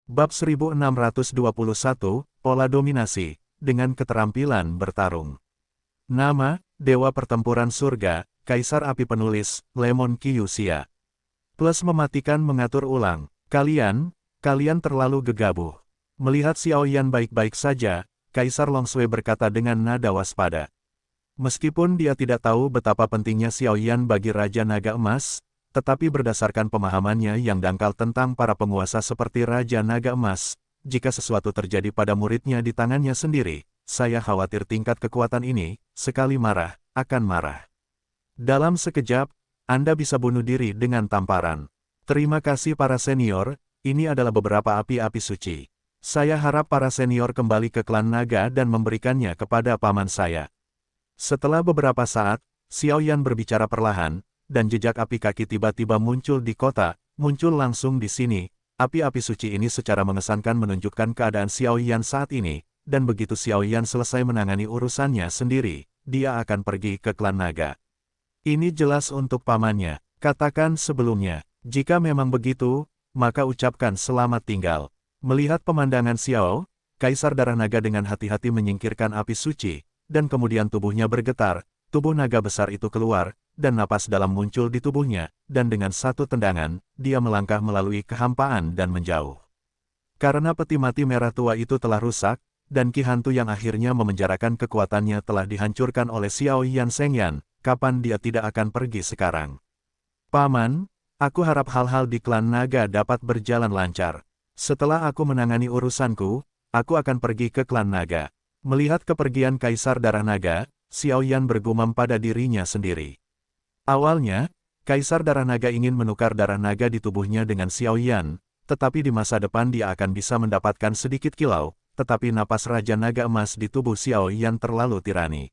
Bab 1621, Pola Dominasi, dengan keterampilan bertarung. Nama, Dewa Pertempuran Surga, Kaisar Api Penulis, Lemon Kyushia. Plus mematikan mengatur ulang. Kalian terlalu gegabah. Melihat Xiaoyan baik-baik saja, Kaisar Longsui berkata dengan nada waspada. Meskipun dia tidak tahu betapa pentingnya Xiaoyan bagi Raja Naga Emas, tetapi berdasarkan pemahamannya yang dangkal tentang para penguasa seperti Raja Naga Emas, jika sesuatu terjadi pada muridnya di tangannya sendiri, saya khawatir tingkat kekuatan ini, sekali marah, akan marah. Dalam sekejap, Anda bisa bunuh diri dengan tamparan. Terima kasih para senior, ini adalah beberapa api-api suci. Saya harap para senior kembali ke klan naga dan memberikannya kepada paman saya. Setelah beberapa saat, Xiaoyan berbicara perlahan, dan jejak api kaki tiba-tiba muncul di kota, muncul langsung di sini. Api-api suci ini secara mengesankan menunjukkan keadaan Xiaoyan saat ini, dan begitu Xiaoyan selesai menangani urusannya sendiri, dia akan pergi ke klan naga. Ini jelas untuk pamannya, katakan sebelumnya, jika memang begitu, maka ucapkan selamat tinggal. Melihat pemandangan Xiao, Kaisar Darah Naga dengan hati-hati menyingkirkan api suci, dan kemudian tubuhnya bergetar, tubuh naga besar itu keluar, dan napas dalam muncul di tubuhnya, dan dengan satu tendangan, dia melangkah melalui kehampaan dan menjauh. Karena peti mati merah tua itu telah rusak, dan ki hantu yang akhirnya memenjarakan kekuatannya telah dihancurkan oleh Xiaoyan Shengyan, kapan dia tidak akan pergi sekarang? Paman, aku harap hal-hal di klan naga dapat berjalan lancar. Setelah aku menangani urusanku, aku akan pergi ke klan naga. Melihat kepergian Kaisar Darah Naga, Xiaoyan bergumam pada dirinya sendiri. Awalnya, Kaisar Darah Naga ingin menukar darah naga di tubuhnya dengan Xiaoyan, tetapi di masa depan dia akan bisa mendapatkan sedikit kilau, tetapi napas Raja Naga Emas di tubuh Xiaoyan terlalu tirani.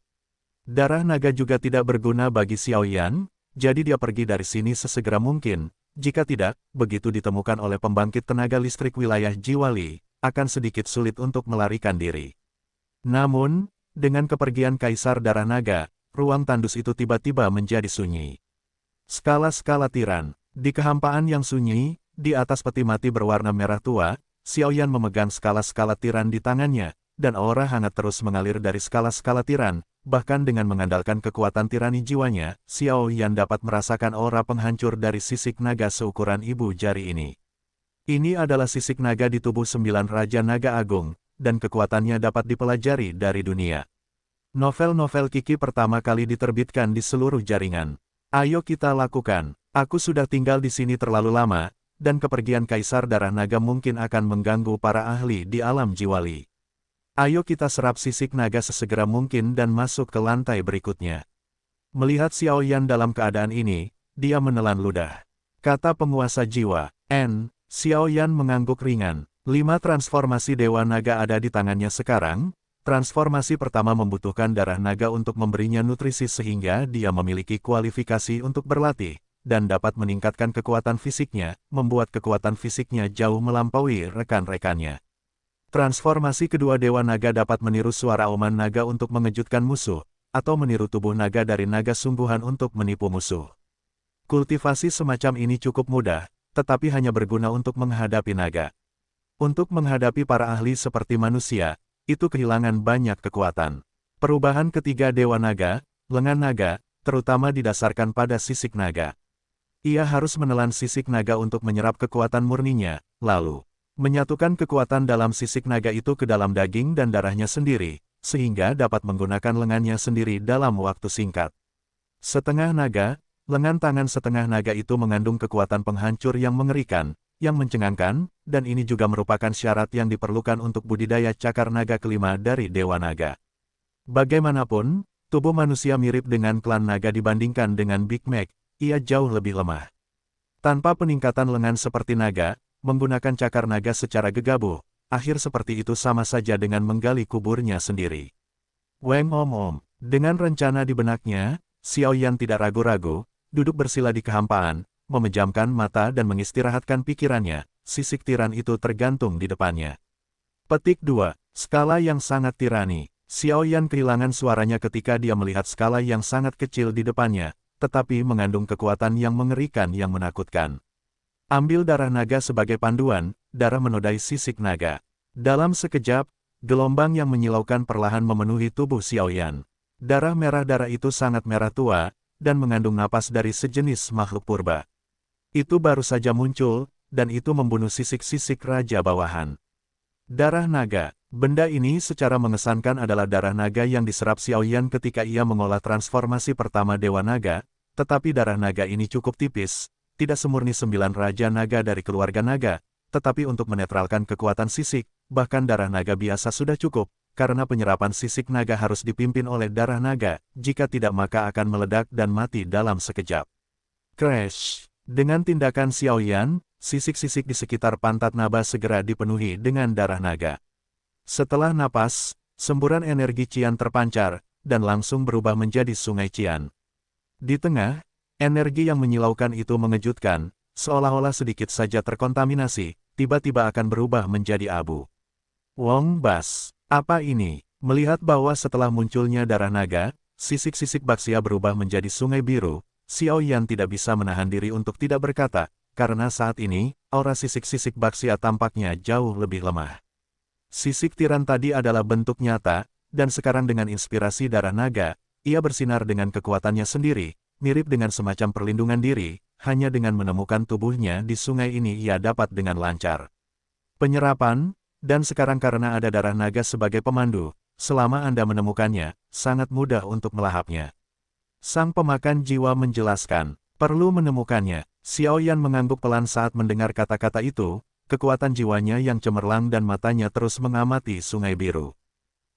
Darah naga juga tidak berguna bagi Xiaoyan, jadi dia pergi dari sini sesegera mungkin. Jika tidak, begitu ditemukan oleh pembangkit tenaga listrik wilayah Jiwali, akan sedikit sulit untuk melarikan diri. Namun, dengan kepergian Kaisar Darah Naga, ruang tandus itu tiba-tiba menjadi sunyi. Skala-skala tiran, di kehampaan yang sunyi, di atas peti mati berwarna merah tua, Xiaoyan memegang skala-skala tiran di tangannya, dan aura hangat terus mengalir dari skala-skala tiran. Bahkan dengan mengandalkan kekuatan tirani jiwanya, Xiaoyan dapat merasakan aura penghancur dari sisik naga seukuran ibu jari ini. Ini adalah sisik naga di tubuh 9 Raja Naga Agung, dan kekuatannya dapat dipelajari dari dunia. Novel-novel Kiki pertama kali diterbitkan di seluruh jaringan. Ayo kita lakukan. Aku sudah tinggal di sini terlalu lama, dan kepergian Kaisar Darah Naga mungkin akan mengganggu para ahli di alam Jiwali. Ayo kita serap sisik naga sesegera mungkin dan masuk ke lantai berikutnya. Melihat Xiaoyan dalam keadaan ini, dia menelan ludah. Kata penguasa jiwa, Xiaoyan mengangguk ringan. 5 transformasi Dewa Naga ada di tangannya sekarang. Transformasi pertama membutuhkan darah naga untuk memberinya nutrisi sehingga dia memiliki kualifikasi untuk berlatih, dan dapat meningkatkan kekuatan fisiknya, membuat kekuatan fisiknya jauh melampaui rekan-rekannya. Transformasi kedua Dewa Naga dapat meniru suara auman naga untuk mengejutkan musuh, atau meniru tubuh naga dari naga sungguhan untuk menipu musuh. Kultivasi semacam ini cukup mudah, tetapi hanya berguna untuk menghadapi naga. Untuk menghadapi para ahli seperti manusia, itu kehilangan banyak kekuatan. Perubahan ketiga Dewa Naga, lengan naga, terutama didasarkan pada sisik naga. Ia harus menelan sisik naga untuk menyerap kekuatan murninya, lalu menyatukan kekuatan dalam sisik naga itu ke dalam daging dan darahnya sendiri, sehingga dapat menggunakan lengannya sendiri dalam waktu singkat. Setengah naga, lengan tangan setengah naga itu mengandung kekuatan penghancur yang mengerikan, yang mencengangkan, dan ini juga merupakan syarat yang diperlukan untuk budidaya cakar naga kelima dari Dewa Naga. Bagaimanapun, tubuh manusia mirip dengan klan naga dibandingkan dengan Big Mac, ia jauh lebih lemah. Tanpa peningkatan lengan seperti naga, menggunakan cakar naga secara gegabah, akhir seperti itu sama saja dengan menggali kuburnya sendiri. Weng om. Dengan rencana di benaknya, Xiaoyan tidak ragu-ragu, duduk bersila di kehampaan, memejamkan mata dan mengistirahatkan pikirannya, sisik tiran itu tergantung di depannya. Petik 2. Skala yang sangat tirani. Xiaoyan kehilangan suaranya ketika dia melihat skala yang sangat kecil di depannya, tetapi mengandung kekuatan yang mengerikan yang menakutkan. Ambil darah naga sebagai panduan, darah menodai sisik naga. Dalam sekejap, gelombang yang menyilaukan perlahan memenuhi tubuh Xiaoyan. Darah merah itu sangat merah tua, dan mengandung napas dari sejenis makhluk purba. Itu baru saja muncul, dan itu membunuh sisik-sisik raja bawahan. Darah naga. Benda ini secara mengesankan adalah darah naga yang diserap Xiaoyan ketika ia mengolah transformasi pertama Dewa Naga, tetapi darah naga ini cukup tipis, tidak semurni 9 Raja Naga dari keluarga naga, tetapi untuk menetralkan kekuatan sisik, bahkan darah naga biasa sudah cukup, karena penyerapan sisik naga harus dipimpin oleh darah naga, jika tidak maka akan meledak dan mati dalam sekejap. Crash! Dengan tindakan Xiaoyan, sisik-sisik di sekitar pantat Naba segera dipenuhi dengan darah naga. Setelah napas, semburan energi Qian terpancar, dan langsung berubah menjadi sungai Qian. Di tengah, energi yang menyilaukan itu mengejutkan, seolah-olah sedikit saja terkontaminasi, tiba-tiba akan berubah menjadi abu. Wong Bas, apa ini? Melihat bahwa setelah munculnya darah naga, sisik-sisik Baxia berubah menjadi sungai biru, Xiaoyan tidak bisa menahan diri untuk tidak berkata, karena saat ini, aura sisik-sisik Baxia tampaknya jauh lebih lemah. Sisik tiran tadi adalah bentuk nyata, dan sekarang dengan inspirasi darah naga, ia bersinar dengan kekuatannya sendiri, mirip dengan semacam perlindungan diri, hanya dengan menemukan tubuhnya di sungai ini ia dapat dengan lancar. Penyerapan, dan sekarang karena ada darah naga sebagai pemandu, selama Anda menemukannya, sangat mudah untuk melahapnya. Sang pemakan jiwa menjelaskan, perlu menemukannya. Xiaoyan mengangguk pelan saat mendengar kata-kata itu, kekuatan jiwanya yang cemerlang dan matanya terus mengamati sungai biru.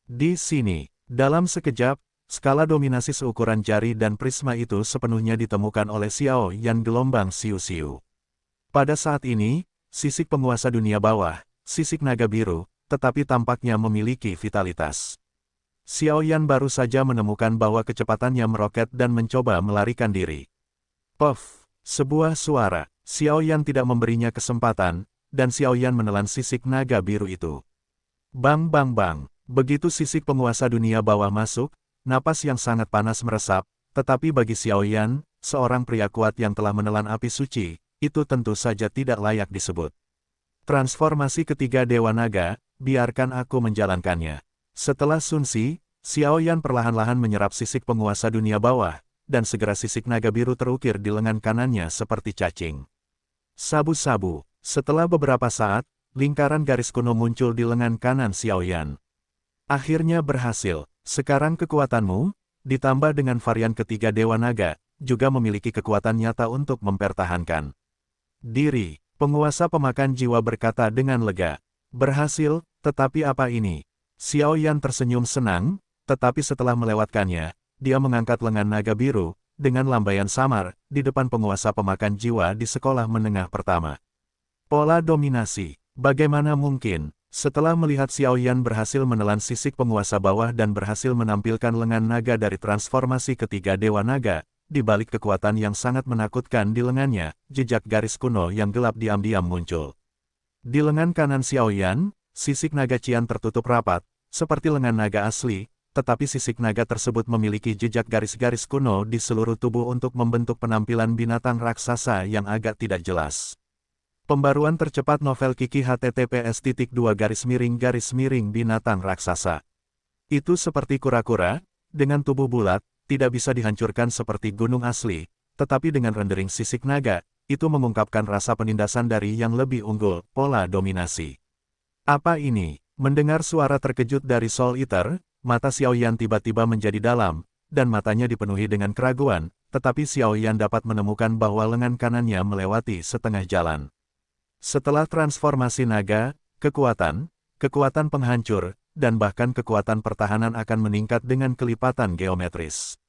Di sini, dalam sekejap, skala dominasi seukuran jari dan prisma itu sepenuhnya ditemukan oleh Xiaoyan gelombang siu-siu. Pada saat ini, sisik penguasa dunia bawah, sisik naga biru, tetapi tampaknya memiliki vitalitas. Xiaoyan baru saja menemukan bahwa kecepatannya meroket dan mencoba melarikan diri. Puff! Sebuah suara, Xiaoyan tidak memberinya kesempatan, dan Xiaoyan menelan sisik naga biru itu. Bang bang bang, begitu sisik penguasa dunia bawah masuk, napas yang sangat panas meresap, tetapi bagi Xiaoyan, seorang pria kuat yang telah menelan api suci, itu tentu saja tidak layak disebut. Transformasi ketiga Dewa Naga, biarkan aku menjalankannya. Setelah Sunsi, Xiaoyan perlahan-lahan menyerap sisik penguasa dunia bawah, dan segera sisik naga biru terukir di lengan kanannya seperti cacing. Sabu-sabu. Setelah beberapa saat, lingkaran garis kuno muncul di lengan kanan Xiaoyan. Akhirnya berhasil. Sekarang kekuatanmu, ditambah dengan varian ketiga Dewa Naga, juga memiliki kekuatan nyata untuk mempertahankan diri. Penguasa pemakan jiwa berkata dengan lega. Berhasil, tetapi apa ini? Xiaoyan tersenyum senang, tetapi setelah melewatkannya, dia mengangkat lengan naga biru, dengan lambaian samar, di depan penguasa pemakan jiwa di sekolah menengah pertama. Pola dominasi. Bagaimana mungkin? Setelah melihat Xiaoyan berhasil menelan sisik penguasa bawah dan berhasil menampilkan lengan naga dari transformasi ketiga Dewa Naga, di balik kekuatan yang sangat menakutkan di lengannya, jejak garis kuno yang gelap diam-diam muncul. Di lengan kanan Xiaoyan, sisik naga Qian tertutup rapat, seperti lengan naga asli, tetapi sisik naga tersebut memiliki jejak garis-garis kuno di seluruh tubuh untuk membentuk penampilan binatang raksasa yang agak tidak jelas. Pembaruan tercepat novel Kiki https://binatang raksasa. Itu seperti kura-kura, dengan tubuh bulat, tidak bisa dihancurkan seperti gunung asli, tetapi dengan rendering sisik naga, itu mengungkapkan rasa penindasan dari yang lebih unggul, pola dominasi. Apa ini? Mendengar suara terkejut dari Soul Eater, mata Xiaoyan tiba-tiba menjadi dalam, dan matanya dipenuhi dengan keraguan, tetapi Xiaoyan dapat menemukan bahwa lengan kanannya melewati setengah jalan. Setelah transformasi naga, kekuatan penghancur, dan bahkan kekuatan pertahanan akan meningkat dengan kelipatan geometris.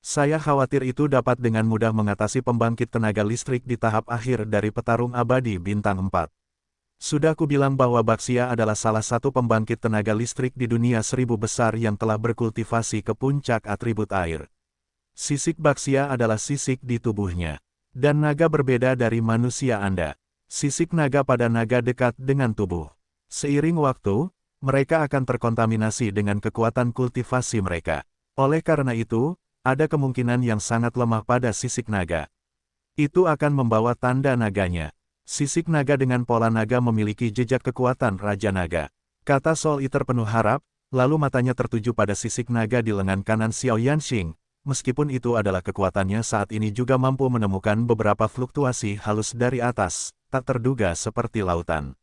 Saya khawatir itu dapat dengan mudah mengatasi pembangkit tenaga listrik di tahap akhir dari petarung abadi bintang 4. Sudah kubilang bahwa Baxia adalah salah satu pembangkit tenaga listrik di dunia 1000 besar yang telah berkultivasi ke puncak atribut air. Sisik Baxia adalah sisik di tubuhnya. Dan naga berbeda dari manusia Anda. Sisik naga pada naga dekat dengan tubuh. Seiring waktu, mereka akan terkontaminasi dengan kekuatan kultivasi mereka. Oleh karena itu, ada kemungkinan yang sangat lemah pada sisik naga. Itu akan membawa tanda naganya. Sisik naga dengan pola naga memiliki jejak kekuatan Raja Naga. Kata Soul Eater penuh harap, lalu matanya tertuju pada sisik naga di lengan kanan Xiao Yanxing. Meskipun itu adalah kekuatannya saat ini juga mampu menemukan beberapa fluktuasi halus dari atas, tak terduga seperti lautan.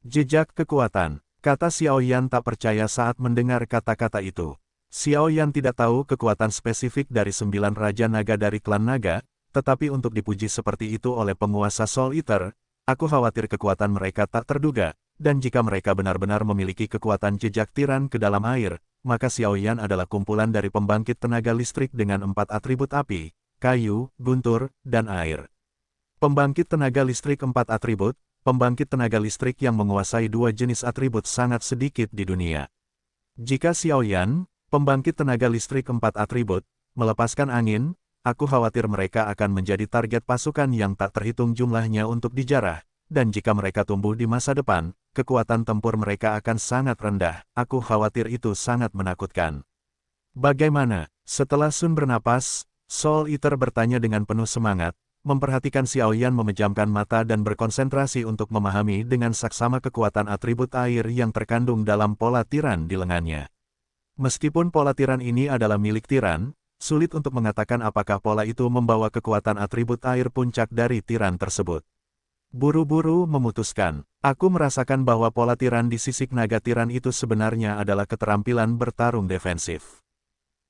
Jejak kekuatan, kata Xiao Yan tak percaya saat mendengar kata-kata itu. Xiao Yan tidak tahu kekuatan spesifik dari 9 Raja Naga dari klan Naga, tetapi untuk dipuji seperti itu oleh penguasa Soul Eater, aku khawatir kekuatan mereka tak terduga, dan jika mereka benar-benar memiliki kekuatan jejak tiran ke dalam air, maka Xiao Yan adalah kumpulan dari pembangkit tenaga listrik dengan 4 atribut api, kayu, guntur, dan air. Pembangkit tenaga listrik 4 atribut, pembangkit tenaga listrik yang menguasai 2 jenis atribut sangat sedikit di dunia. Jika Xiao Yan, pembangkit tenaga listrik 4 atribut, melepaskan angin, aku khawatir mereka akan menjadi target pasukan yang tak terhitung jumlahnya untuk dijarah, dan jika mereka tumbuh di masa depan, kekuatan tempur mereka akan sangat rendah. Aku khawatir itu sangat menakutkan. Bagaimana? Setelah Sun bernapas, Soul Eater bertanya dengan penuh semangat, memperhatikan Xiao Yan memejamkan mata dan berkonsentrasi untuk memahami dengan saksama kekuatan atribut air yang terkandung dalam pola tiran di lengannya. Meskipun pola tiran ini adalah milik tiran, sulit untuk mengatakan apakah pola itu membawa kekuatan atribut air puncak dari tiran tersebut. Buru-buru memutuskan, aku merasakan bahwa pola tiran di sisik naga tiran itu sebenarnya adalah keterampilan bertarung defensif.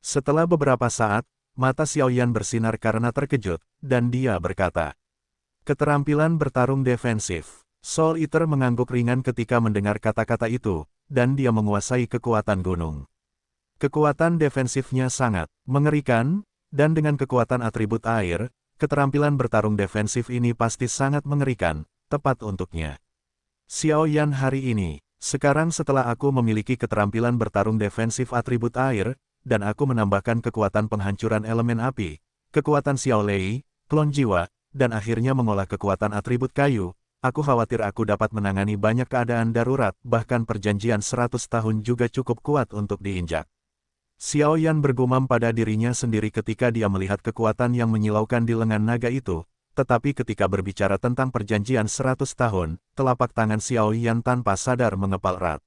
Setelah beberapa saat, mata Xiao Yan bersinar karena terkejut, dan dia berkata, keterampilan bertarung defensif. Soul Eater mengangguk ringan ketika mendengar kata-kata itu, dan dia menguasai kekuatan gunung. Kekuatan defensifnya sangat mengerikan, dan dengan kekuatan atribut air, keterampilan bertarung defensif ini pasti sangat mengerikan, tepat untuknya. Xiao Yan hari ini, sekarang setelah aku memiliki keterampilan bertarung defensif atribut air, dan aku menambahkan kekuatan penghancuran elemen api, kekuatan Xiao Lei, klon jiwa, dan akhirnya mengolah kekuatan atribut kayu, aku khawatir aku dapat menangani banyak keadaan darurat, bahkan perjanjian 100 tahun juga cukup kuat untuk diinjak. Xiao Yan bergumam pada dirinya sendiri ketika dia melihat kekuatan yang menyilaukan di lengan naga itu, tetapi ketika berbicara tentang perjanjian 100 tahun, telapak tangan Xiao Yan tanpa sadar mengepal erat.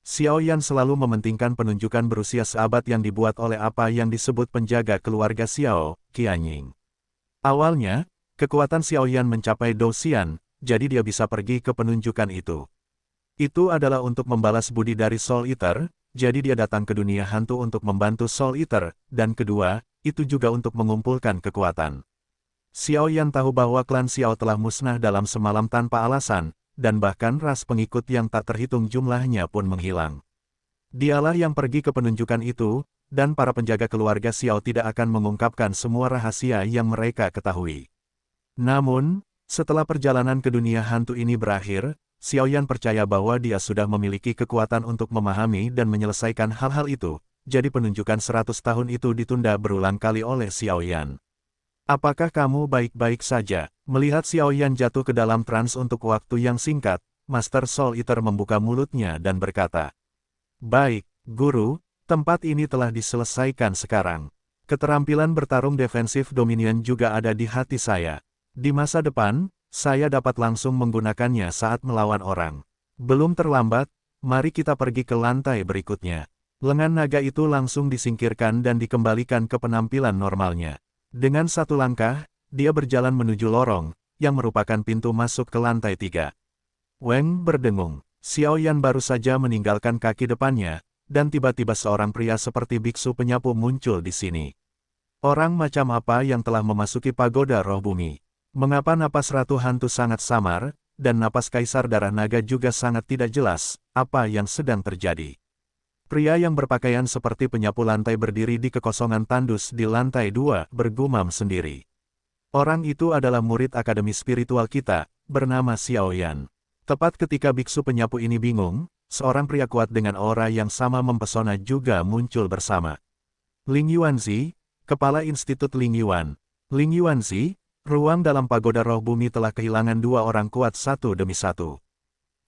Xiao Yan selalu mementingkan penunjukan berusia seabad yang dibuat oleh apa yang disebut penjaga keluarga Xiao, Qianying. Awalnya, kekuatan Xiao Yan mencapai Douxian, jadi dia bisa pergi ke penunjukan itu. Itu adalah untuk membalas budi dari Soul Eater, jadi dia datang ke dunia hantu untuk membantu Soul Eater, dan kedua, itu juga untuk mengumpulkan kekuatan. Xiao Yan tahu bahwa klan Xiao telah musnah dalam semalam tanpa alasan, dan bahkan ras pengikut yang tak terhitung jumlahnya pun menghilang. Dialah yang pergi ke penunjukan itu, dan para penjaga keluarga Xiao tidak akan mengungkapkan semua rahasia yang mereka ketahui. Namun, setelah perjalanan ke dunia hantu ini berakhir, Xiao Yan percaya bahwa dia sudah memiliki kekuatan untuk memahami dan menyelesaikan hal-hal itu, jadi penunjukan 100 tahun itu ditunda berulang kali oleh Xiao Yan. Apakah kamu baik-baik saja? Melihat Xiao Yan jatuh ke dalam trans untuk waktu yang singkat, Master Soul Eater membuka mulutnya dan berkata, baik, Guru, tempat ini telah diselesaikan sekarang. Keterampilan bertarung defensif Dominion juga ada di hati saya. Di masa depan, saya dapat langsung menggunakannya saat melawan orang. Belum terlambat, mari kita pergi ke lantai berikutnya. Lengan naga itu langsung disingkirkan dan dikembalikan ke penampilan normalnya. Dengan satu langkah, dia berjalan menuju lorong, yang merupakan pintu masuk ke lantai 3. Weng berdengung. Xiao Yan baru saja meninggalkan kaki depannya, dan tiba-tiba seorang pria seperti biksu penyapu muncul di sini. Orang macam apa yang telah memasuki pagoda roh bumi? Mengapa napas Ratu Hantu sangat samar, dan napas Kaisar Darah Naga juga sangat tidak jelas, apa yang sedang terjadi? Pria yang berpakaian seperti penyapu lantai berdiri di kekosongan tandus di lantai 2, bergumam sendiri. Orang itu adalah murid akademi spiritual kita, bernama Xiao Yan. Tepat ketika biksu penyapu ini bingung, seorang pria kuat dengan aura yang sama mempesona juga muncul bersama. Ling Yuanzi, Kepala Institut Ling Yuan. Ling Yuanzi, ruang dalam pagoda roh bumi telah kehilangan 2 orang kuat satu demi satu.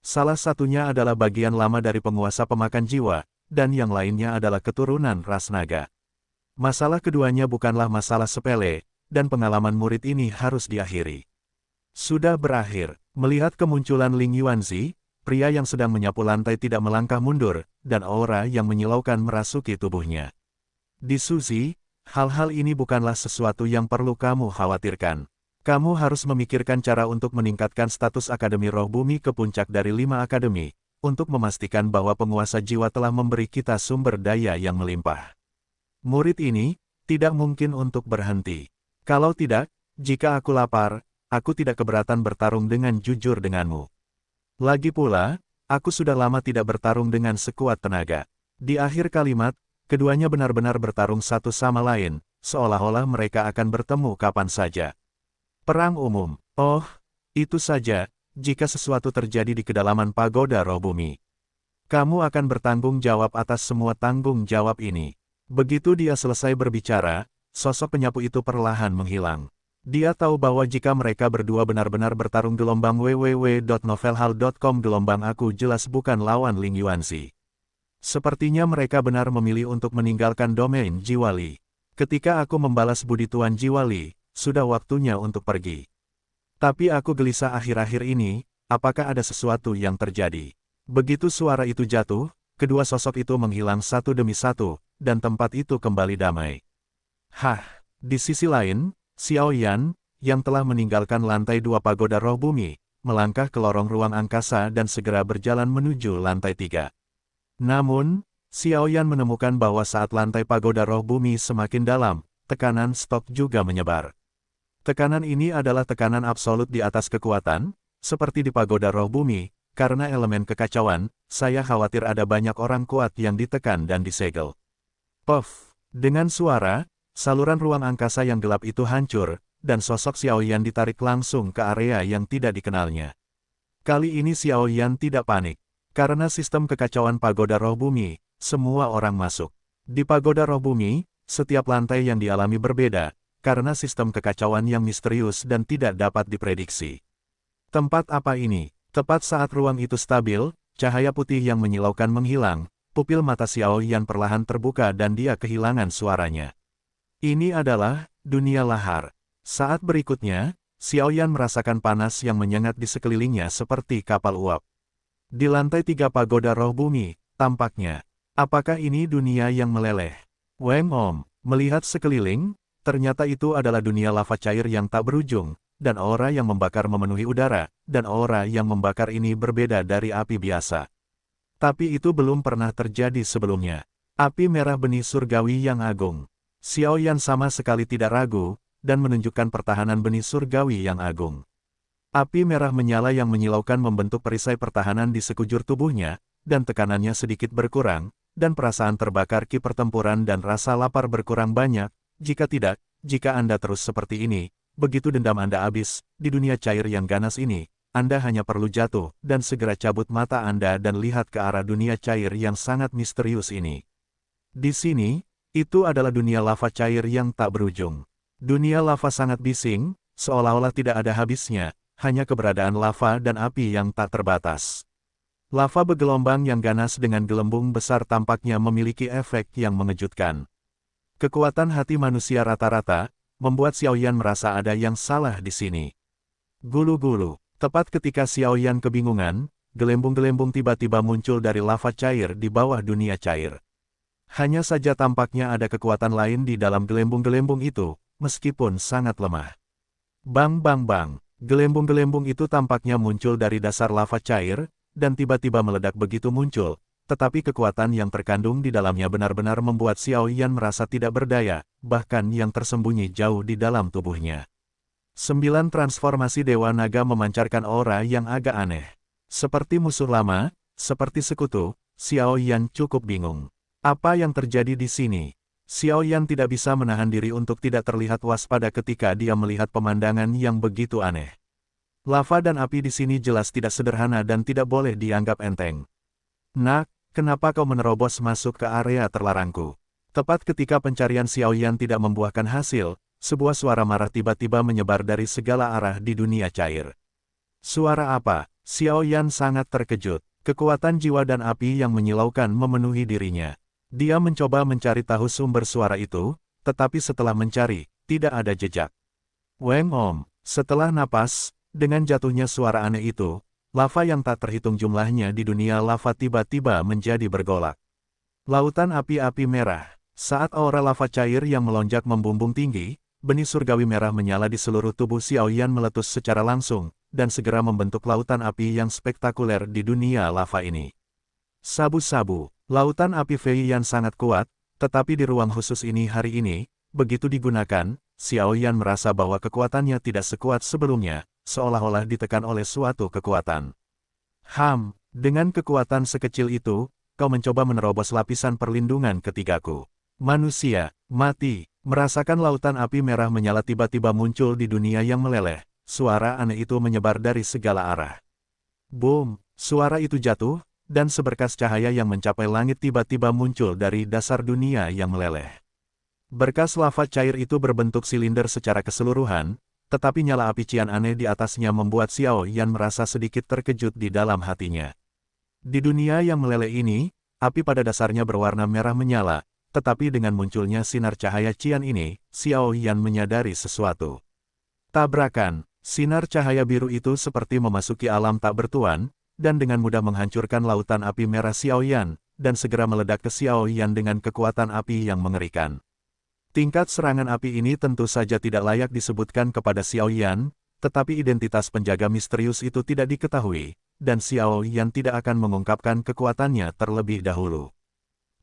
Salah satunya adalah bagian lama dari penguasa pemakan jiwa, dan yang lainnya adalah keturunan ras naga. Masalah keduanya bukanlah masalah sepele, dan pengalaman murid ini harus diakhiri. Sudah berakhir. Melihat kemunculan Ling Yuanzi, pria yang sedang menyapu lantai tidak melangkah mundur, dan aura yang menyilaukan merasuki tubuhnya. Di Suzy, hal-hal ini bukanlah sesuatu yang perlu kamu khawatirkan. Kamu harus memikirkan cara untuk meningkatkan status Akademi Roh Bumi ke puncak dari 5 akademi, untuk memastikan bahwa penguasa jiwa telah memberi kita sumber daya yang melimpah. Murid ini, tidak mungkin untuk berhenti. Kalau tidak, jika aku lapar, aku tidak keberatan bertarung dengan jujur denganmu. Lagi pula, aku sudah lama tidak bertarung dengan sekuat tenaga. Di akhir kalimat, keduanya benar-benar bertarung satu sama lain, seolah-olah mereka akan bertemu kapan saja. Perang umum. Oh, itu saja, jika sesuatu terjadi di kedalaman pagoda roh bumi. Kamu akan bertanggung jawab atas semua tanggung jawab ini. Begitu dia selesai berbicara, sosok penyapu itu perlahan menghilang. Dia tahu bahwa jika mereka berdua benar-benar bertarung gelombang www.novelhall.com gelombang aku jelas bukan lawan Ling Yuanzi. Sepertinya mereka benar memilih untuk meninggalkan domain Jiwali. Ketika aku membalas budi Tuan Jiwali, sudah waktunya untuk pergi. Tapi aku gelisah akhir-akhir ini, apakah ada sesuatu yang terjadi? Begitu suara itu jatuh, kedua sosok itu menghilang satu demi satu, dan tempat itu kembali damai. Hah, di sisi lain, Xiao Yan, yang telah meninggalkan lantai 2 pagoda roh bumi, melangkah ke lorong ruang angkasa dan segera berjalan menuju lantai 3. Namun, Xiao Yan menemukan bahwa saat lantai pagoda roh bumi semakin dalam, tekanan stok juga menyebar. Tekanan ini adalah tekanan absolut di atas kekuatan, seperti di pagoda roh bumi, karena elemen kekacauan, saya khawatir ada banyak orang kuat yang ditekan dan disegel. Puff! Dengan suara, saluran ruang angkasa yang gelap itu hancur, dan sosok Xiao Yan ditarik langsung ke area yang tidak dikenalnya. Kali ini Xiao Yan tidak panik. Karena sistem kekacauan pagoda roh bumi, semua orang masuk. Di pagoda roh bumi, setiap lantai yang dialami berbeda, karena sistem kekacauan yang misterius dan tidak dapat diprediksi. Tempat apa ini? Tepat saat ruang itu stabil, cahaya putih yang menyilaukan menghilang, pupil mata Xiao Yan perlahan terbuka dan dia kehilangan suaranya. Ini adalah dunia lahar. Saat berikutnya, Xiao Yan merasakan panas yang menyengat di sekelilingnya seperti kapal uap. Di lantai 3 pagoda roh bumi, tampaknya. Apakah ini dunia yang meleleh? Weng Om, melihat sekeliling, ternyata itu adalah dunia lava cair yang tak berujung, dan aura yang membakar memenuhi udara, dan aura yang membakar ini berbeda dari api biasa. Tapi itu belum pernah terjadi sebelumnya. Api merah benih surgawi yang agung. Xiao Yan sama sekali tidak ragu, dan menunjukkan pertahanan benih surgawi yang agung. Api merah menyala yang menyilaukan membentuk perisai pertahanan di sekujur tubuhnya, dan tekanannya sedikit berkurang, dan perasaan terbakar ki pertempuran dan rasa lapar berkurang banyak. Jika tidak, jika Anda terus seperti ini, begitu dendam Anda habis, di dunia cair yang ganas ini, Anda hanya perlu jatuh, dan segera cabut mata Anda dan lihat ke arah dunia cair yang sangat misterius ini. Di sini, itu adalah dunia lava cair yang tak berujung. Dunia lava sangat bising, seolah-olah tidak ada habisnya, hanya keberadaan lava dan api yang tak terbatas. Lava bergelombang yang ganas dengan gelembung besar tampaknya memiliki efek yang mengejutkan. Kekuatan hati manusia rata-rata, membuat Xiao Yan merasa ada yang salah di sini. Gulu-gulu, tepat ketika Xiao Yan kebingungan, gelembung-gelembung tiba-tiba muncul dari lava cair di bawah dunia cair. Hanya saja tampaknya ada kekuatan lain di dalam gelembung-gelembung itu, meskipun sangat lemah. Bang bang bang, gelembung-gelembung itu tampaknya muncul dari dasar lava cair, dan tiba-tiba meledak begitu muncul, tetapi kekuatan yang terkandung di dalamnya benar-benar membuat Xiao Yan merasa tidak berdaya, bahkan yang tersembunyi jauh di dalam tubuhnya. 9 transformasi Dewa Naga memancarkan aura yang agak aneh. Seperti musuh lama, seperti sekutu, Xiao Yan cukup bingung. Apa yang terjadi di sini? Xiao Yan tidak bisa menahan diri untuk tidak terlihat waspada ketika dia melihat pemandangan yang begitu aneh. Lava dan api di sini jelas tidak sederhana dan tidak boleh dianggap enteng. Nak, kenapa kau menerobos masuk ke area terlarangku? Tepat ketika pencarian Xiao Yan tidak membuahkan hasil, sebuah suara marah tiba-tiba menyebar dari segala arah di dunia cair. Suara apa? Xiao Yan sangat terkejut. Kekuatan jiwa dan api yang menyilaukan memenuhi dirinya. Dia mencoba mencari tahu sumber suara itu, tetapi setelah mencari, tidak ada jejak. Weng Om, setelah napas, dengan jatuhnya suara aneh itu, lava yang tak terhitung jumlahnya di dunia lava tiba-tiba menjadi bergolak. Lautan api-api merah. Saat aura lava cair yang melonjak membumbung tinggi, benih surgawi merah menyala di seluruh tubuh Xiaoyan meletus secara langsung, dan segera membentuk lautan api yang spektakuler di dunia lava ini. Sabu-sabu, lautan api Fei Yan sangat kuat, tetapi di ruang khusus ini hari ini, begitu digunakan, Xiaoyan merasa bahwa kekuatannya tidak sekuat sebelumnya, seolah-olah ditekan oleh suatu kekuatan. Dengan kekuatan sekecil itu, kau mencoba menerobos lapisan perlindungan ketigaku. Manusia, mati, merasakan lautan api merah menyala tiba-tiba muncul di dunia yang meleleh, suara aneh itu menyebar dari segala arah. Boom, suara itu jatuh, dan seberkas cahaya yang mencapai langit tiba-tiba muncul dari dasar dunia yang meleleh. Berkas lava cair itu berbentuk silinder secara keseluruhan, tetapi nyala api cian aneh di atasnya membuat Xiao Yan merasa sedikit terkejut di dalam hatinya. Di dunia yang meleleh ini, api pada dasarnya berwarna merah menyala, tetapi dengan munculnya sinar cahaya cian ini, Xiao Yan menyadari sesuatu. Tabrakan, sinar cahaya biru itu seperti memasuki alam tak bertuan, dan dengan mudah menghancurkan lautan api merah Xiao Yan, dan segera meledak ke Xiao Yan dengan kekuatan api yang mengerikan. Tingkat serangan api ini tentu saja tidak layak disebutkan kepada Xiao Yan, tetapi identitas penjaga misterius itu tidak diketahui, dan Xiao Yan tidak akan mengungkapkan kekuatannya terlebih dahulu.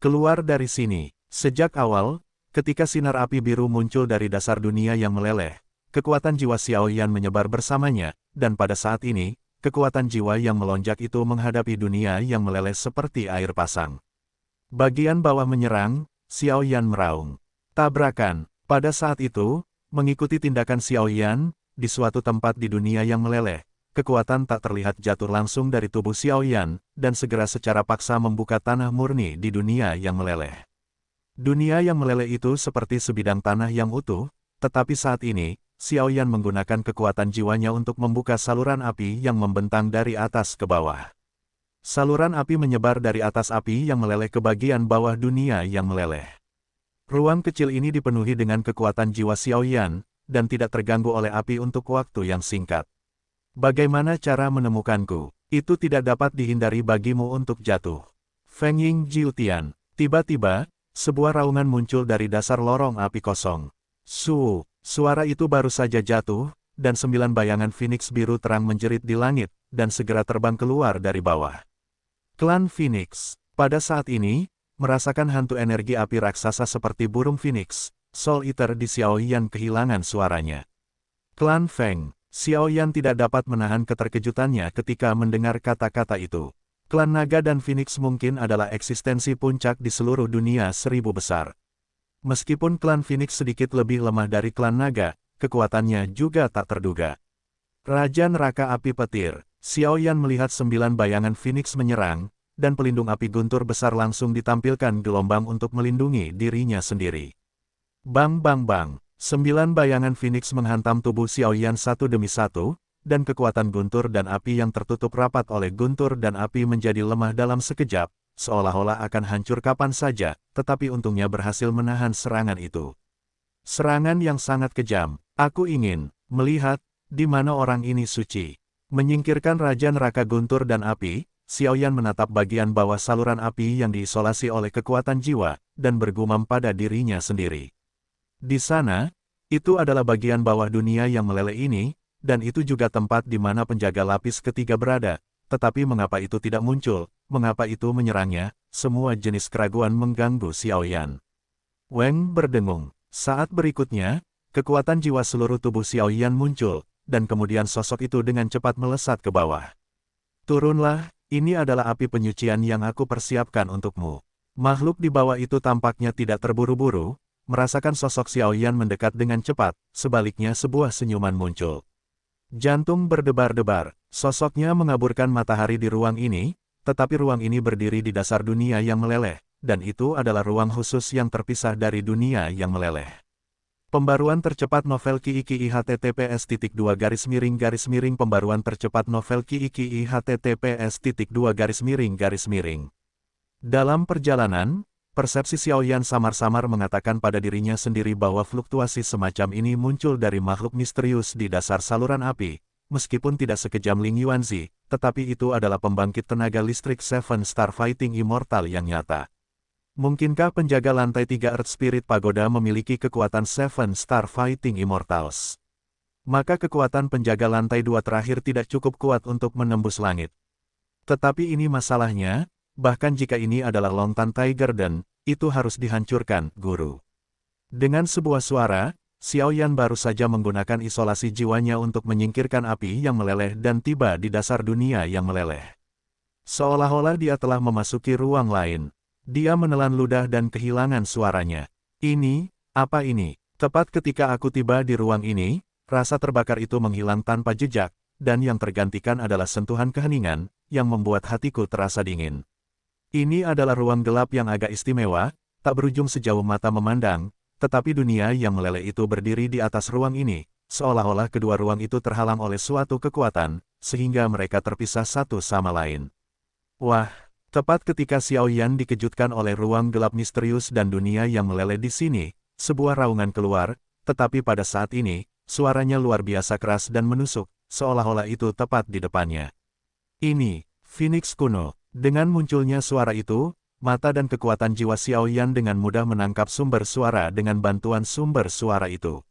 Keluar dari sini. Sejak awal, ketika sinar api biru muncul dari dasar dunia yang meleleh, kekuatan jiwa Xiao Yan menyebar bersamanya, dan pada saat ini, kekuatan jiwa yang melonjak itu menghadapi dunia yang meleleh seperti air pasang. Bagian bawah menyerang, Xiao Yan meraung. Tabrakan. Pada saat itu, mengikuti tindakan Xiao Yan, di suatu tempat di dunia yang meleleh, kekuatan tak terlihat jatuh langsung dari tubuh Xiao Yan, dan segera secara paksa membuka tanah murni di dunia yang meleleh. Dunia yang meleleh itu seperti sebidang tanah yang utuh, tetapi saat ini, Xiao Yan menggunakan kekuatan jiwanya untuk membuka saluran api yang membentang dari atas ke bawah. Saluran api menyebar dari atas api yang meleleh ke bagian bawah dunia yang meleleh. Ruang kecil ini dipenuhi dengan kekuatan jiwa Xiao Yan, dan tidak terganggu oleh api untuk waktu yang singkat. Bagaimana cara menemukanku? Itu tidak dapat dihindari bagimu untuk jatuh. Feng Ying Jiutian. Tiba-tiba, sebuah raungan muncul dari dasar lorong api kosong. Suara itu baru saja jatuh, dan 9 bayangan Phoenix biru terang menjerit di langit, dan segera terbang keluar dari bawah. Klan Phoenix. Pada saat ini, merasakan hantu energi api raksasa seperti burung Phoenix, Soul Eater di Xiao Yan kehilangan suaranya. Klan Feng. Xiao Yan tidak dapat menahan keterkejutannya ketika mendengar kata-kata itu. Klan Naga dan Phoenix mungkin adalah eksistensi puncak di seluruh dunia 1000 besar. Meskipun klan Phoenix sedikit lebih lemah dari klan Naga, kekuatannya juga tak terduga. Raja Neraka Api Petir. Xiao Yan melihat 9 bayangan Phoenix menyerang, dan pelindung api guntur besar langsung ditampilkan gelombang untuk melindungi dirinya sendiri. Bang bang bang, 9 bayangan Phoenix menghantam tubuh Xiao Yan satu demi satu, dan kekuatan guntur dan api yang tertutup rapat oleh guntur dan api menjadi lemah dalam sekejap, seolah-olah akan hancur kapan saja, tetapi untungnya berhasil menahan serangan itu. Serangan yang sangat kejam. Aku ingin melihat di mana orang ini suci. Menyingkirkan Raja Neraka Guntur dan Api, Xiao Yan menatap bagian bawah saluran api yang diisolasi oleh kekuatan jiwa, dan bergumam pada dirinya sendiri. Di sana, itu adalah bagian bawah dunia yang meleleh ini, dan itu juga tempat di mana penjaga lapis ketiga berada, tetapi mengapa itu tidak muncul, mengapa itu menyerangnya, semua jenis keraguan mengganggu Xiao Yan. Weng berdengung. Saat berikutnya, kekuatan jiwa seluruh tubuh Xiao Yan muncul, dan kemudian sosok itu dengan cepat melesat ke bawah. Turunlah. Ini adalah api penyucian yang aku persiapkan untukmu. Makhluk di bawah itu tampaknya tidak terburu-buru, merasakan sosok Xiao Yan mendekat dengan cepat, sebaliknya sebuah senyuman muncul. Jantung berdebar-debar, sosoknya mengaburkan matahari di ruang ini, tetapi ruang ini berdiri di dasar dunia yang meleleh, dan itu adalah ruang khusus yang terpisah dari dunia yang meleleh. Pembaruan tercepat novel KIKI https://pembaruan tercepat novel KIKI https://. Dalam perjalanan, persepsi Xiao Yan samar-samar mengatakan pada dirinya sendiri bahwa fluktuasi semacam ini muncul dari makhluk misterius di dasar saluran api, meskipun tidak sekejam Ling Yuanzi, tetapi itu adalah pembangkit tenaga listrik Seven Star Fighting Immortal yang nyata. Mungkinkah penjaga lantai 3 Earth Spirit Pagoda memiliki kekuatan Seven Star Fighting Immortals? Maka kekuatan penjaga lantai 2 terakhir tidak cukup kuat untuk menembus langit. Tetapi ini masalahnya, bahkan jika ini adalah Longtan Tiger Den, itu harus dihancurkan, Guru. Dengan sebuah suara, Xiao Yan baru saja menggunakan isolasi jiwanya untuk menyingkirkan api yang meleleh dan tiba di dasar dunia yang meleleh. Seolah-olah dia telah memasuki ruang lain. Dia menelan ludah dan kehilangan suaranya. Ini, apa ini? Tepat ketika aku tiba di ruang ini, rasa terbakar itu menghilang tanpa jejak, dan yang tergantikan adalah sentuhan keheningan, yang membuat hatiku terasa dingin. Ini adalah ruang gelap yang agak istimewa, tak berujung sejauh mata memandang, tetapi dunia yang meleleh itu berdiri di atas ruang ini, seolah-olah kedua ruang itu terhalang oleh suatu kekuatan, sehingga mereka terpisah satu sama lain. Wah! Tepat ketika Xiao Yan dikejutkan oleh ruang gelap misterius dan dunia yang meleleh di sini, sebuah raungan keluar, tetapi pada saat ini, suaranya luar biasa keras dan menusuk, seolah-olah itu tepat di depannya. Ini, Phoenix kuno. Dengan munculnya suara itu, mata dan kekuatan jiwa Xiao Yan dengan mudah menangkap sumber suara dengan bantuan sumber suara itu.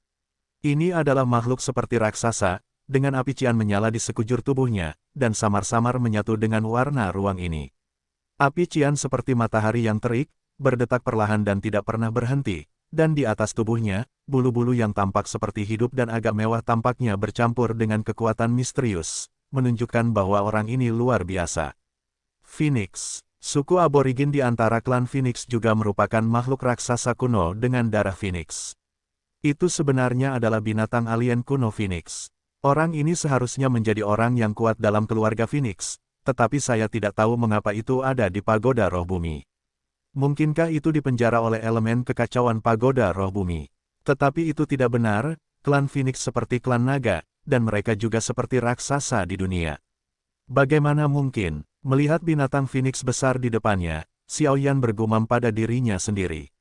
Ini adalah makhluk seperti raksasa, dengan api cian menyala di sekujur tubuhnya, dan samar-samar menyatu dengan warna ruang ini. Api cian seperti matahari yang terik, berdetak perlahan dan tidak pernah berhenti, dan di atas tubuhnya, bulu-bulu yang tampak seperti hidup dan agak mewah tampaknya bercampur dengan kekuatan misterius, menunjukkan bahwa orang ini luar biasa. Phoenix, suku aborigin di antara klan Phoenix juga merupakan makhluk raksasa kuno dengan darah Phoenix. Itu sebenarnya adalah binatang alien kuno Phoenix. Orang ini seharusnya menjadi orang yang kuat dalam keluarga Phoenix. Tetapi saya tidak tahu mengapa itu ada di Pagoda Roh Bumi. Mungkinkah itu dipenjara oleh elemen kekacauan Pagoda Roh Bumi? Tetapi itu tidak benar, klan Phoenix seperti klan naga, dan mereka juga seperti raksasa di dunia. Bagaimana mungkin, melihat binatang Phoenix besar di depannya, Xiao Yan bergumam pada dirinya sendiri.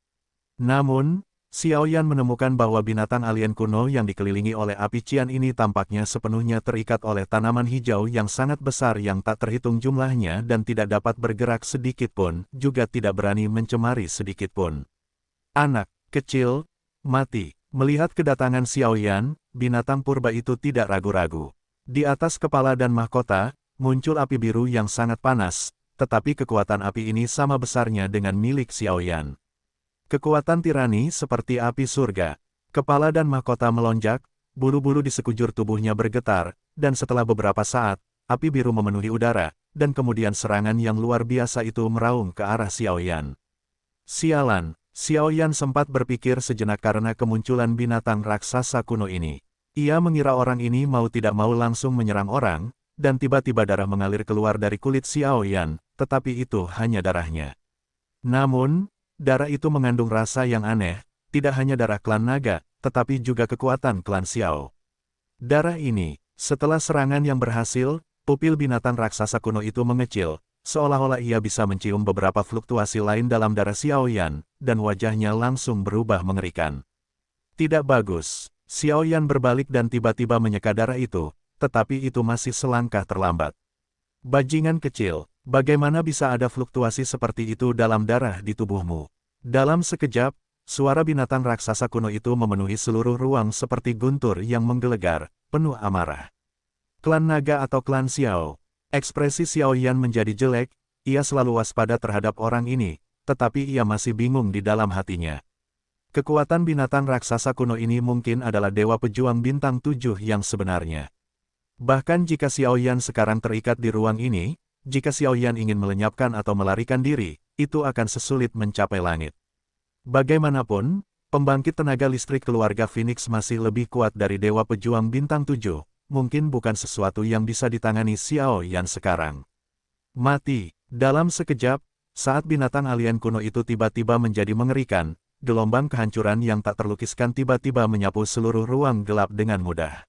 Namun, Xiao Yan menemukan bahwa binatang alien kuno yang dikelilingi oleh api cian ini tampaknya sepenuhnya terikat oleh tanaman hijau yang sangat besar yang tak terhitung jumlahnya dan tidak dapat bergerak sedikit pun, juga tidak berani mencemari sedikit pun. Anak kecil, mati. Melihat kedatangan Xiao Yan, binatang purba itu tidak ragu-ragu. Di atas kepala dan mahkota, muncul api biru yang sangat panas, tetapi kekuatan api ini sama besarnya dengan milik Xiao Yan. Kekuatan tirani seperti api surga. Kepala dan mahkota melonjak, bulu-bulu di sekujur tubuhnya bergetar, dan setelah beberapa saat, api biru memenuhi udara, dan kemudian serangan yang luar biasa itu meraung ke arah Xiao Yan. Sialan, Xiao Yan sempat berpikir sejenak karena kemunculan binatang raksasa kuno ini. Ia mengira orang ini mau tidak mau langsung menyerang orang, dan tiba-tiba darah mengalir keluar dari kulit Xiao Yan, tetapi itu hanya darahnya. Namun, darah itu mengandung rasa yang aneh, tidak hanya darah klan naga, tetapi juga kekuatan klan Xiao. Darah ini, setelah serangan yang berhasil, pupil binatang raksasa kuno itu mengecil, seolah-olah ia bisa mencium beberapa fluktuasi lain dalam darah Xiao Yan, dan wajahnya langsung berubah mengerikan. Tidak bagus, Xiao Yan berbalik dan tiba-tiba menyeka darah itu, tetapi itu masih selangkah terlambat. Bajingan kecil. Bagaimana bisa ada fluktuasi seperti itu dalam darah di tubuhmu? Dalam sekejap, suara binatang raksasa kuno itu memenuhi seluruh ruang seperti guntur yang menggelegar, penuh amarah. Klan naga atau klan Xiao? Ekspresi Xiao Yan menjadi jelek, ia selalu waspada terhadap orang ini, tetapi ia masih bingung di dalam hatinya. Kekuatan binatang raksasa kuno ini mungkin adalah dewa pejuang bintang 7 yang sebenarnya. Bahkan jika Xiao Yan sekarang terikat di ruang ini, jika Xiao Yan ingin melenyapkan atau melarikan diri, itu akan sesulit mencapai langit. Bagaimanapun, pembangkit tenaga listrik keluarga Phoenix masih lebih kuat dari Dewa Pejuang Bintang 7, mungkin bukan sesuatu yang bisa ditangani Xiao Yan sekarang. Mati. Dalam sekejap, saat binatang alien kuno itu tiba-tiba menjadi mengerikan, gelombang kehancuran yang tak terlukiskan tiba-tiba menyapu seluruh ruang gelap dengan mudah.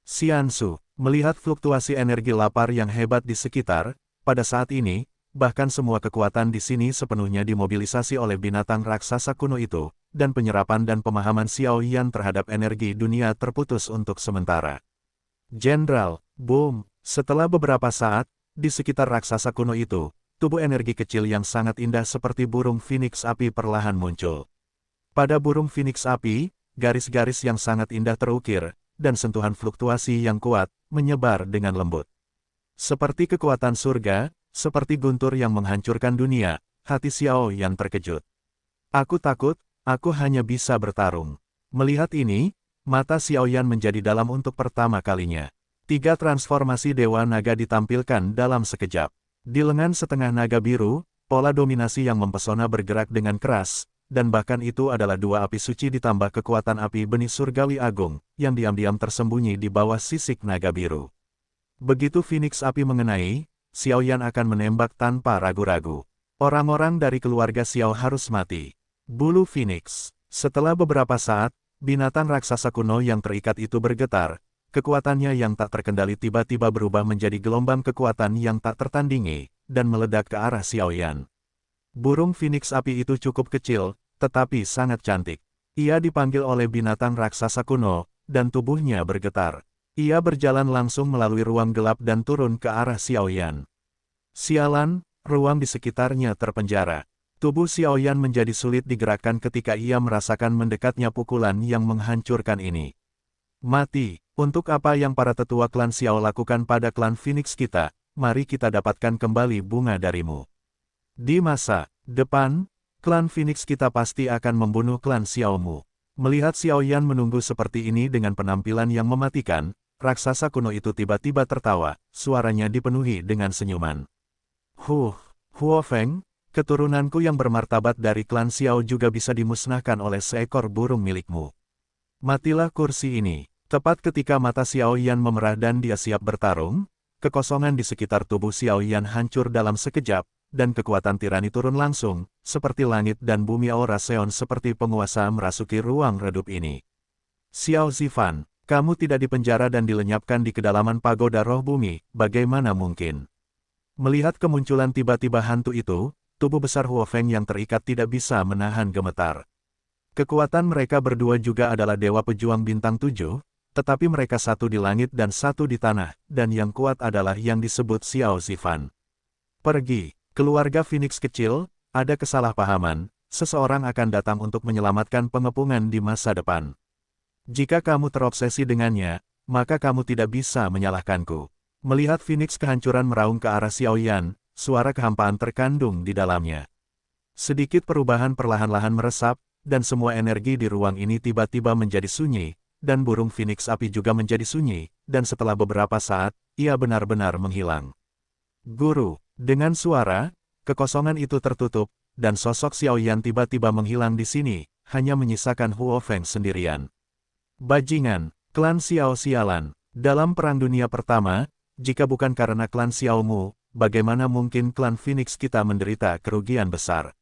Xiansu, melihat fluktuasi energi lapar yang hebat di sekitar, pada saat ini, bahkan semua kekuatan di sini sepenuhnya dimobilisasi oleh binatang raksasa kuno itu, dan penyerapan dan pemahaman Xiao Yan terhadap energi dunia terputus untuk sementara. Jenderal, boom! Setelah beberapa saat, di sekitar raksasa kuno itu, tubuh energi kecil yang sangat indah seperti burung phoenix api perlahan muncul. Pada burung phoenix api, garis-garis yang sangat indah terukir, dan sentuhan fluktuasi yang kuat, menyebar dengan lembut. Seperti kekuatan surga, seperti guntur yang menghancurkan dunia, hati Xiao Yan terkejut. Aku takut, aku hanya bisa bertarung. Melihat ini, mata Xiao Yan menjadi dalam untuk pertama kalinya. 3 transformasi Dewa Naga ditampilkan dalam sekejap. Di lengan setengah naga biru, pola dominasi yang mempesona bergerak dengan keras, dan bahkan itu adalah 2 api suci ditambah kekuatan api benih surgawi agung, yang diam-diam tersembunyi di bawah sisik naga biru. Begitu Phoenix api mengenai, Xiao Yan akan menembak tanpa ragu-ragu. Orang-orang dari keluarga Xiao harus mati. Bulu Phoenix. Setelah beberapa saat, binatang raksasa kuno yang terikat itu bergetar. Kekuatannya yang tak terkendali tiba-tiba berubah menjadi gelombang kekuatan yang tak tertandingi, dan meledak ke arah Xiao Yan. Burung Phoenix api itu cukup kecil, tetapi sangat cantik. Ia dipanggil oleh binatang raksasa kuno, dan tubuhnya bergetar. Ia berjalan langsung melalui ruang gelap dan turun ke arah Xiao Yan. Sialan, ruang di sekitarnya terpenjara. Tubuh Xiao Yan menjadi sulit digerakkan ketika ia merasakan mendekatnya pukulan yang menghancurkan ini. Mati, untuk apa yang para tetua klan Xiao lakukan pada klan Phoenix kita, mari kita dapatkan kembali bunga darimu. Di masa depan, klan Phoenix kita pasti akan membunuh klan Xiaomu. Melihat Xiao Yan menunggu seperti ini dengan penampilan yang mematikan, raksasa kuno itu tiba-tiba tertawa, suaranya dipenuhi dengan senyuman. Huo Feng, keturunanku yang bermartabat dari klan Xiao juga bisa dimusnahkan oleh seekor burung milikmu. Matilah kursi ini. Tepat ketika mata Xiao Yan memerah dan dia siap bertarung, kekosongan di sekitar tubuh Xiao Yan hancur dalam sekejap, dan kekuatan tirani turun langsung, seperti langit dan bumi aura Seon seperti penguasa merasuki ruang redup ini. Xiao Zifan, kamu tidak dipenjara dan dilenyapkan di kedalaman pagoda roh bumi, bagaimana mungkin? Melihat kemunculan tiba-tiba hantu itu, tubuh besar Huo Feng yang terikat tidak bisa menahan gemetar. Kekuatan mereka berdua juga adalah Dewa Pejuang Bintang 7, tetapi mereka satu di langit dan satu di tanah, dan yang kuat adalah yang disebut Xiao Zifan. Pergi, keluarga Phoenix kecil, ada kesalahpahaman, seseorang akan datang untuk menyelamatkan pengepungan di masa depan. Jika kamu terobsesi dengannya, maka kamu tidak bisa menyalahkanku. Melihat Phoenix kehancuran meraung ke arah Xiao Yan, suara kehampaan terkandung di dalamnya. Sedikit perubahan perlahan-lahan meresap, dan semua energi di ruang ini tiba-tiba menjadi sunyi, dan burung Phoenix api juga menjadi sunyi, dan setelah beberapa saat, ia benar-benar menghilang. Guru, dengan suara, kekosongan itu tertutup, dan sosok Xiao Yan tiba-tiba menghilang di sini, hanya menyisakan Huo Feng sendirian. Bajingan, klan Xiao sialan. Dalam Perang Dunia Pertama, jika bukan karena klan Xiaomu, bagaimana mungkin klan Phoenix kita menderita kerugian besar?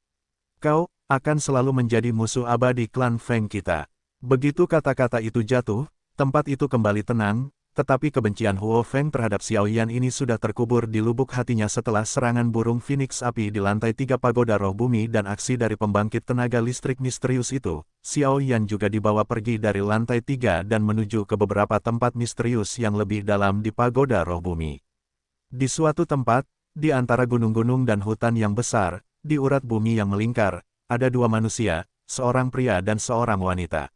Kau akan selalu menjadi musuh abadi klan Feng kita. Begitu kata-kata itu jatuh, tempat itu kembali tenang, tetapi kebencian Huo Feng terhadap Xiao Yan ini sudah terkubur di lubuk hatinya setelah serangan burung Phoenix api di lantai 3 pagoda roh bumi dan aksi dari pembangkit tenaga listrik misterius itu. Xiao Yan juga dibawa pergi dari lantai 3 dan menuju ke beberapa tempat misterius yang lebih dalam di pagoda roh bumi. Di suatu tempat, di antara gunung-gunung dan hutan yang besar, di urat bumi yang melingkar, ada 2 manusia, seorang pria dan seorang wanita.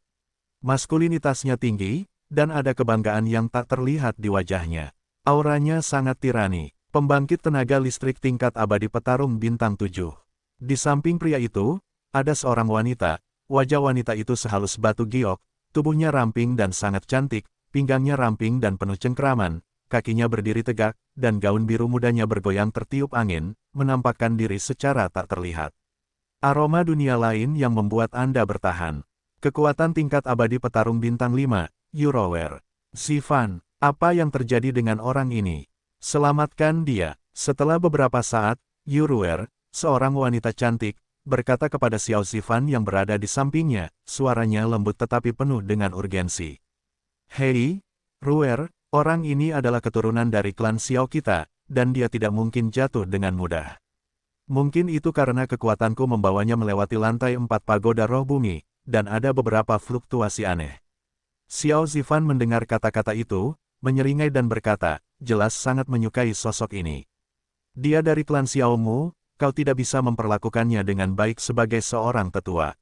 Maskulinitasnya tinggi, dan ada kebanggaan yang tak terlihat di wajahnya. Auranya sangat tirani, pembangkit tenaga listrik tingkat abadi petarung bintang 7. Di samping pria itu, ada seorang wanita, wajah wanita itu sehalus batu giok, tubuhnya ramping dan sangat cantik, pinggangnya ramping dan penuh cengkeraman, kakinya berdiri tegak, dan gaun biru mudanya bergoyang tertiup angin, menampakkan diri secara tak terlihat. Aroma dunia lain yang membuat Anda bertahan. Kekuatan tingkat abadi petarung bintang 5, Yurower. Zifan, apa yang terjadi dengan orang ini? Selamatkan dia. Setelah beberapa saat, Yurower, seorang wanita cantik, berkata kepada Xiao Zifan yang berada di sampingnya, suaranya lembut tetapi penuh dengan urgensi. Hei, Ruer, orang ini adalah keturunan dari klan Xiao kita, dan dia tidak mungkin jatuh dengan mudah. Mungkin itu karena kekuatanku membawanya melewati lantai 4 pagoda roh bumi, dan ada beberapa fluktuasi aneh. Xiao Zifan mendengar kata-kata itu, menyeringai dan berkata, jelas sangat menyukai sosok ini. Dia dari klan Xiao Mu, kau tidak bisa memperlakukannya dengan baik sebagai seorang tetua.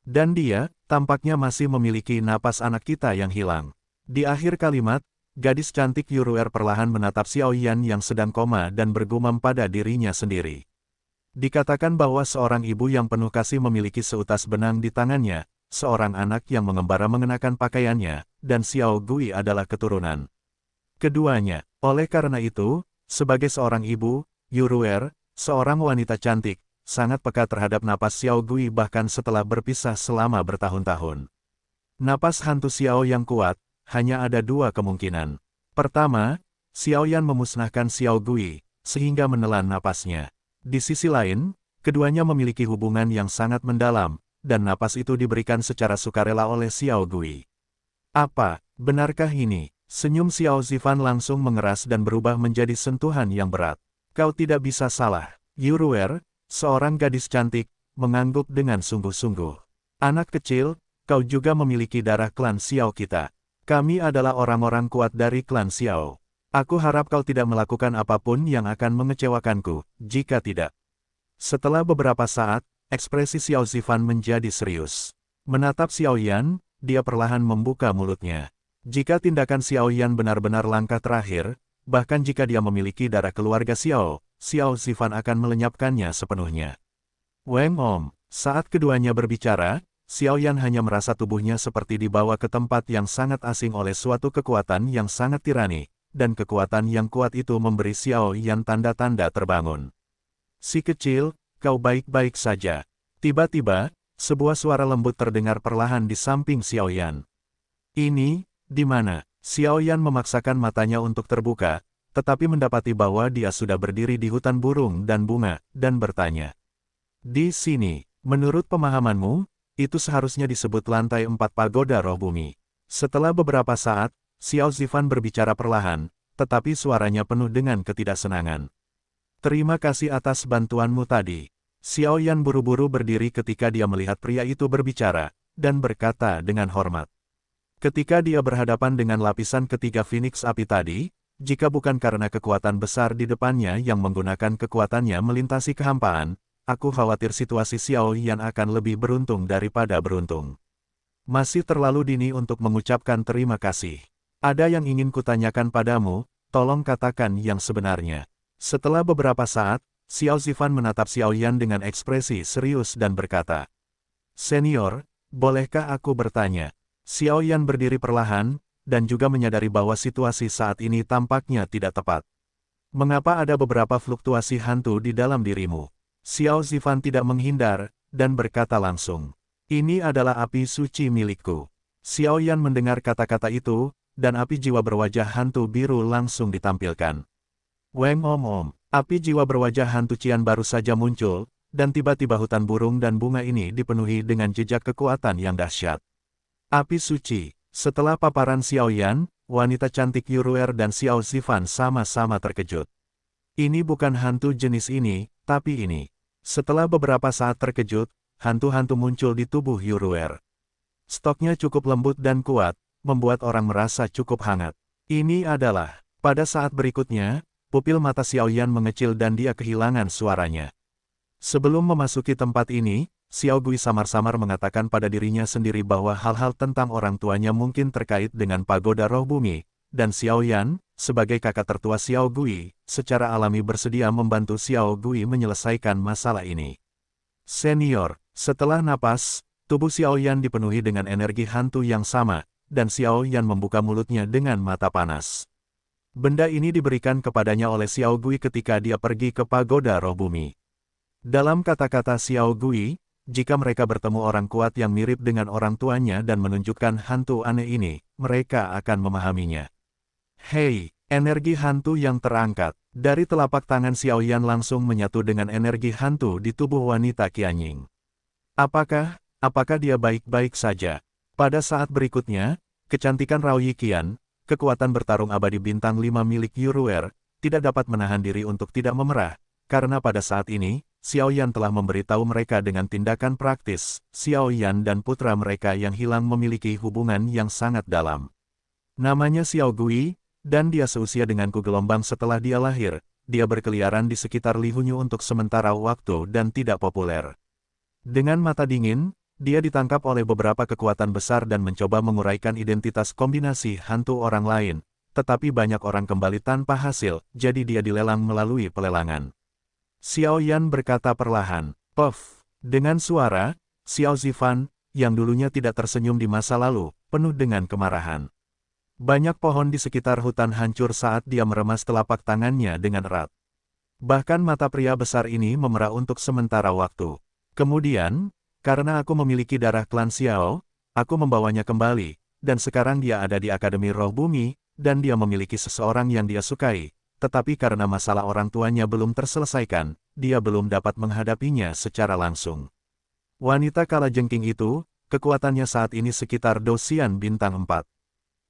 Dan dia, tampaknya masih memiliki napas anak kita yang hilang. Di akhir kalimat, gadis cantik Yuruer perlahan menatap Xiao Yan yang sedang koma dan bergumam pada dirinya sendiri. Dikatakan bahwa seorang ibu yang penuh kasih memiliki seutas benang di tangannya, seorang anak yang mengembara mengenakan pakaiannya, dan Xiao Gui adalah keturunan keduanya. Oleh karena itu, sebagai seorang ibu, Yuruer, seorang wanita cantik, sangat peka terhadap napas Xiao Gui bahkan setelah berpisah selama bertahun-tahun. Napas hantu Xiao yang kuat, hanya ada dua kemungkinan. Pertama, Xiao Yan memusnahkan Xiao Gui, sehingga menelan napasnya. Di sisi lain, keduanya memiliki hubungan yang sangat mendalam, dan napas itu diberikan secara sukarela oleh Xiao Gui. Apa, benarkah ini? Senyum Xiao Zifan langsung mengeras dan berubah menjadi sentuhan yang berat. Kau tidak bisa salah. Yuruer, seorang gadis cantik, mengangguk dengan sungguh-sungguh. Anak kecil, kau juga memiliki darah klan Xiao kita. Kami adalah orang-orang kuat dari klan Xiao. Aku harap kau tidak melakukan apapun yang akan mengecewakanku, jika tidak. Setelah beberapa saat, ekspresi Xiao Zifan menjadi serius. Menatap Xiao Yan, dia perlahan membuka mulutnya. Jika tindakan Xiao Yan benar-benar langkah terakhir, bahkan jika dia memiliki darah keluarga Xiao, Xiao Zifan akan melenyapkannya sepenuhnya. Weng Om, saat keduanya berbicara, Xiao Yan hanya merasa tubuhnya seperti dibawa ke tempat yang sangat asing oleh suatu kekuatan yang sangat tirani, dan kekuatan yang kuat itu memberi Xiao Yan tanda-tanda terbangun. Si kecil, kau baik-baik saja. Tiba-tiba, sebuah suara lembut terdengar perlahan di samping Xiao Yan. Ini, di mana? Xiao Yan memaksakan matanya untuk terbuka, tetapi mendapati bahwa dia sudah berdiri di hutan burung dan bunga, dan bertanya. Di sini, menurut pemahamanmu, itu seharusnya disebut lantai 4 pagoda roh bumi. Setelah beberapa saat, Xiao Zifan berbicara perlahan, tetapi suaranya penuh dengan ketidaksenangan. Terima kasih atas bantuanmu tadi. Xiao Yan buru-buru berdiri ketika dia melihat pria itu berbicara, dan berkata dengan hormat. Ketika dia berhadapan dengan lapisan ketiga Phoenix api tadi, jika bukan karena kekuatan besar di depannya yang menggunakan kekuatannya melintasi kehampaan, aku khawatir situasi Xiao Yan akan lebih beruntung daripada beruntung. Masih terlalu dini untuk mengucapkan terima kasih. Ada yang ingin kutanyakan padamu, tolong katakan yang sebenarnya. Setelah beberapa saat, Xiao Zifan menatap Xiao Yan dengan ekspresi serius dan berkata, Senior, bolehkah aku bertanya? Xiao Yan berdiri perlahan, dan juga menyadari bahwa situasi saat ini tampaknya tidak tepat. Mengapa ada beberapa fluktuasi hantu di dalam dirimu? Xiao Zifan tidak menghindar, dan berkata langsung, ini adalah api suci milikku. Xiao Yan mendengar kata-kata itu, dan api jiwa berwajah hantu biru langsung ditampilkan. Weng Om, api jiwa berwajah hantu Cian baru saja muncul, dan tiba-tiba hutan burung dan bunga ini dipenuhi dengan jejak kekuatan yang dahsyat. Api suci. Setelah paparan Xiao Yan, wanita cantik Yuruer dan Xiao Zifan sama-sama terkejut. Ini bukan hantu jenis ini, tapi ini. Setelah beberapa saat terkejut, hantu-hantu muncul di tubuh Yuruer. Stoknya cukup lembut dan kuat, membuat orang merasa cukup hangat. Ini adalah, pada saat berikutnya, pupil mata Xiao Yan mengecil dan dia kehilangan suaranya. Sebelum memasuki tempat ini, Xiao Gui samar-samar mengatakan pada dirinya sendiri bahwa hal-hal tentang orang tuanya mungkin terkait dengan pagoda roh bumi, dan Xiao Yan, sebagai kakak tertua Xiao Gui, secara alami bersedia membantu Xiao Gui menyelesaikan masalah ini. Senior, setelah napas, tubuh Xiao Yan dipenuhi dengan energi hantu yang sama, dan Xiao Yan membuka mulutnya dengan mata panas. Benda ini diberikan kepadanya oleh Xiao Gui ketika dia pergi ke pagoda roh bumi. Dalam kata-kata Xiao Gui, jika mereka bertemu orang kuat yang mirip dengan orang tuanya dan menunjukkan hantu aneh ini, mereka akan memahaminya. Hei, energi hantu yang terangkat. Dari telapak tangan Xiao Yan langsung menyatu dengan energi hantu di tubuh wanita Qianying. Apakah dia baik-baik saja? Pada saat berikutnya, kecantikan Rao Yiqian, kekuatan bertarung abadi bintang 5 milik Yuruer, tidak dapat menahan diri untuk tidak memerah, karena pada saat ini, Xiao Yan telah memberitahu mereka dengan tindakan praktis, Xiao Yan dan putra mereka yang hilang memiliki hubungan yang sangat dalam. Namanya Xiao Gui, dan dia seusia denganku gelombang setelah dia lahir. Dia berkeliaran di sekitar Li Hunyu untuk sementara waktu dan tidak populer. Dengan mata dingin, dia ditangkap oleh beberapa kekuatan besar dan mencoba menguraikan identitas kombinasi hantu orang lain, tetapi banyak orang kembali tanpa hasil, jadi dia dilelang melalui pelelangan. Xiao Yan berkata perlahan, "Puff." Dengan suara, Xiao Zifan, yang dulunya tidak tersenyum di masa lalu, penuh dengan kemarahan. Banyak pohon di sekitar hutan hancur saat dia meremas telapak tangannya dengan erat. Bahkan mata pria besar ini memerah untuk sementara waktu. Kemudian, karena aku memiliki darah klan Xiao, aku membawanya kembali, dan sekarang dia ada di Akademi Roh Bumi, dan dia memiliki seseorang yang dia sukai. Tetapi karena masalah orang tuanya belum terselesaikan, dia belum dapat menghadapinya secara langsung. Wanita kalajengking itu, kekuatannya saat ini sekitar Dosian bintang 4.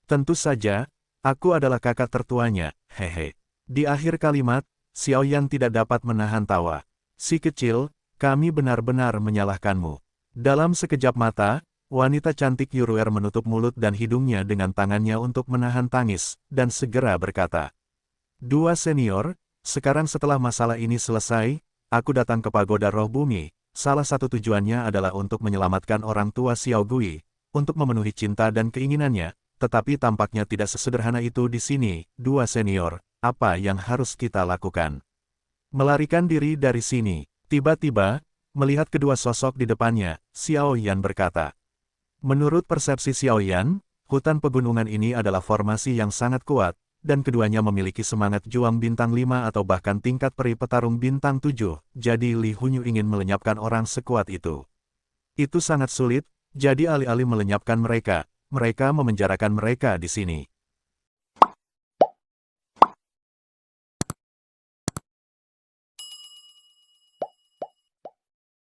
Tentu saja, aku adalah kakak tertuanya, hehe. Di akhir kalimat, Xiao Yan tidak dapat menahan tawa. Si kecil, kami benar-benar menyalahkanmu. Dalam sekejap mata, wanita cantik Yuruer menutup mulut dan hidungnya dengan tangannya untuk menahan tangis, dan segera berkata, "Dua senior, sekarang setelah masalah ini selesai, aku datang ke Pagoda Roh Bumi. Salah satu tujuannya adalah untuk menyelamatkan orang tua Xiao Gui, untuk memenuhi cinta dan keinginannya, tetapi tampaknya tidak sesederhana itu di sini. Dua senior, apa yang harus kita lakukan? Melarikan diri dari sini." Tiba-tiba, melihat kedua sosok di depannya, Xiao Yan berkata, "Menurut persepsi Xiao Yan, hutan pegunungan ini adalah formasi yang sangat kuat, dan keduanya memiliki semangat juang bintang 5 atau bahkan tingkat peri petarung bintang 7, jadi Li Hunyu ingin melenyapkan orang sekuat itu. Itu sangat sulit, jadi alih-alih melenyapkan mereka, mereka memenjarakan mereka di sini.